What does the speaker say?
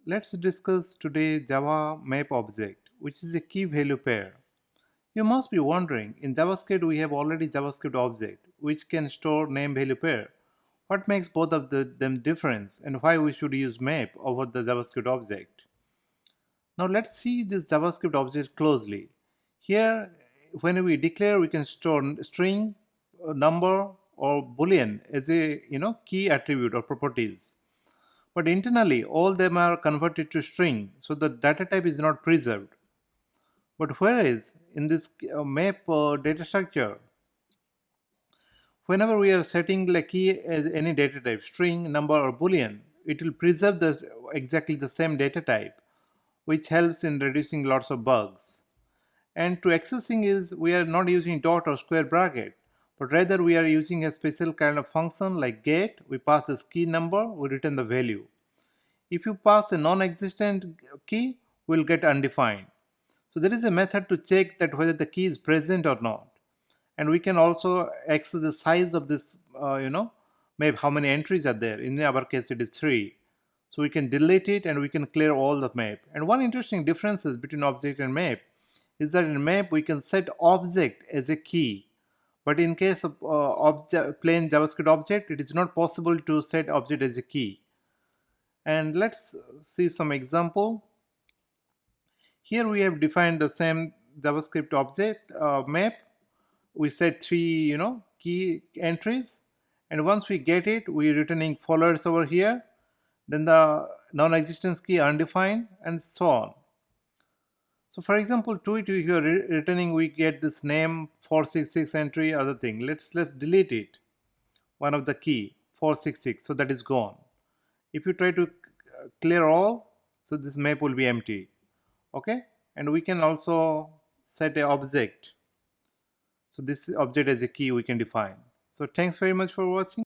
Let's discuss today Java map object, which is a key value pair. You must be wondering, in JavaScript we have already JavaScript object, which can store name value pair. What makes both of them different and why we should use map over the JavaScript object? Now let's see this JavaScript object closely. Here, when we declare, we can store string, number, or boolean as a key attribute or properties. But internally, all them are converted to string, so the data type is not preserved. But whereas in this map data structure, whenever we are setting the key as any data type, string, number, or boolean, it will preserve exactly the same data type, which helps in reducing lots of bugs. And to accessing is we are not using dot or square bracket, but rather we are using a special kind of function like get. We pass this key number, we return the value. If you pass a non-existent key, we'll get undefined. So there is a method to check that whether the key is present or not. And we can also access the size of this, maybe how many entries are there. In our case, it is 3. So we can delete it and we can clear all the map. And one interesting difference between object and map is that in map we can set object as a key. But in case of plain JavaScript object, it is not possible to set object as a key. And let's see some example. Here we have defined the same JavaScript object map. We set 3 key entries, and once we get it, we returning followers over here, then the non-existence key undefined, and so on. So for example, to it if you are returning, we get this name 466 entry, other thing. Let's delete it, one of the key 466, so that is gone. If you try to clear all, so this map will be empty. Okay, and we can also set a object. So this object as a key we can define. So thanks very much for watching.